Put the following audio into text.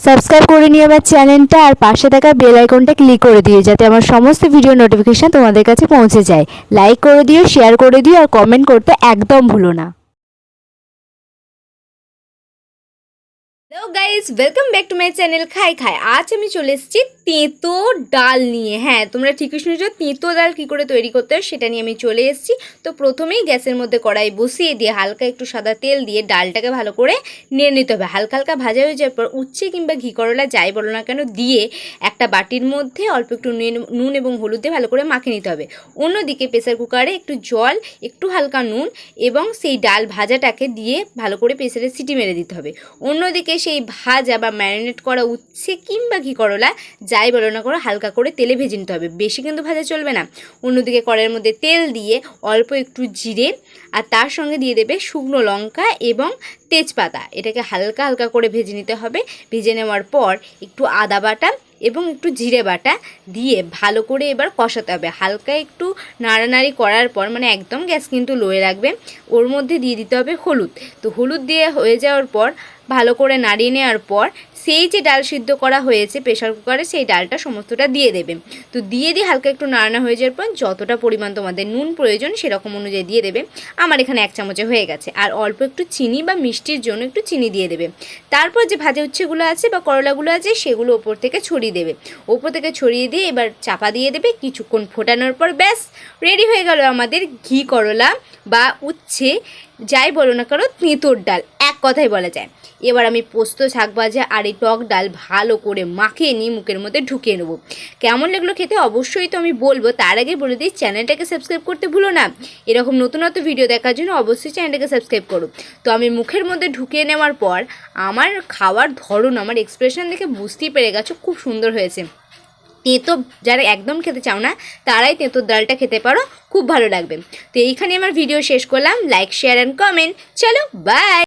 Subscribe করে নিও আমার চ্যানেলটা আর পাশে থাকা বেল আইকনটা ক্লিক করে দিও যাতে আমার সমস্ত ভিডিও নোটিফিকেশন তোমাদের কাছে পৌঁছে যায়। লাইক করে দিও, শেয়ার করে দিও আর কমেন্ট করতে একদম ভুলো না। Hello guys, welcome back to my channel খাই খাই। আজ আমি চলে এসেছি তেঁতো ডাল নিয়ে। হ্যাঁ, তোমরা ঠিকই শুনেছো, তেঁতো ডাল কী করে তৈরি করতে হয় সেটা নিয়ে আমি চলে এসেছি। তো প্রথমেই গ্যাসের মধ্যে কড়াই বসিয়ে দিয়ে হালকা একটু সাদা তেল দিয়ে ডালটাকে ভালো করে নিয়ে নিতে হবে। হালকা হালকা ভাজা হয়ে যাওয়ার পর উচ্ছে কিংবা ঘি করলা যাই বলো না কেন দিয়ে একটা বাটির মধ্যে অল্প একটু নুন এবং হলুদ দিয়ে ভালো করে মাখিয়ে নিতে হবে। অন্যদিকে প্রেসার কুকারে একটু জল, একটু হালকা নুন এবং সেই ডাল ভাজাটাকে দিয়ে ভালো করে প্রেসারে সিটি মেরে দিতে হবে। অন্যদিকে সেই ভাজা বা ম্যারিনেট করা উচ্ছে কিংবা ঘি করলা যাই বলো না করো হালকা করে তেলে ভেজে নিতে হবে, বেশি কিন্তু ভাজা চলবে না। অন্যদিকে কড়াইয়ের মধ্যে তেল দিয়ে অল্প একটু জিরে আর তার সঙ্গে দিয়ে দেবে শুকনো লঙ্কা এবং তেজপাতা। এটাকে হালকা হালকা করে ভেজে নিতে হবে। ভেজে নেওয়ার পর একটু আদা বাটা এবং একটু জিরে বাটা দিয়ে ভালো করে এবার কষাতে হবে। হালকা একটু নাড়ানাড়ি করার পর, মানে একদম গ্যাস কিন্তু লোয়ে রাখবে, ওর মধ্যে দিয়ে দিতে হবে হলুদ। তো হলুদ দিয়ে হয়ে যাওয়ার পর ভালো করে নাড়িয়ে নেওয়ার পর সেই যে ডাল সিদ্ধ করা হয়েছে প্রেশার কুকারে সেই ডালটা সমস্তটা দিয়ে দেবে। তো দিয়ে হালকা একটু নাড়ানো হয়ে যাওয়ার পর যতটা পরিমাণ তোমাদের নুন প্রয়োজন সেরকম অনুযায়ী দিয়ে দেবে। আমার এখানে 1 চামচে হয়ে গেছে। আর অল্প একটু চিনি বা মিষ্টির জন্য একটু চিনি দিয়ে দেবে। তারপর যে ভাজা উচ্ছেগুলো আছে বা করলাগুলো আছে সেগুলো ওপর থেকে ছড়িয়ে দেবে। ওপর থেকে ছড়িয়ে দিয়ে এবার চাপা দিয়ে দেবে। কিছুক্ষণ ফোটানোর পর ব্যাস রেডি হয়ে গেল আমাদের ঘি করলা বা উচ্ছে যাই বলো না কারো তেঁতোর ডাল, এক কথাই বলা যায়। এবার আমি পোস্ত শাক ভাজা আর এই টক ডাল ভালো করে মাখিয়ে নিয়ে মুখের মধ্যে ঢুকিয়ে নেবো। কেমন লাগলো খেতে অবশ্যই তো আমি বলবো। তার আগে বলে দিই, চ্যানেলটাকে সাবস্ক্রাইব করতে ভুলো না। এরকম নতুন নতুন ভিডিও দেখার জন্য অবশ্যই চ্যানেলটাকে সাবস্ক্রাইব করো। তো আমি মুখের মধ্যে ঢুকিয়ে নেওয়ার পর আমার খাওয়ার ধরন, আমার এক্সপ্রেশন দেখে বুঝতেই পেরে গেছো খুব সুন্দর হয়েছে। তেঁতো যারা একদম খেতে চাও না তারাই তেঁতোর ডালটা খেতে পারো, খুব ভালো লাগবে। তো এইখানে আমার ভিডিও শেষ করলাম। Like, share and comment. চলো বাই।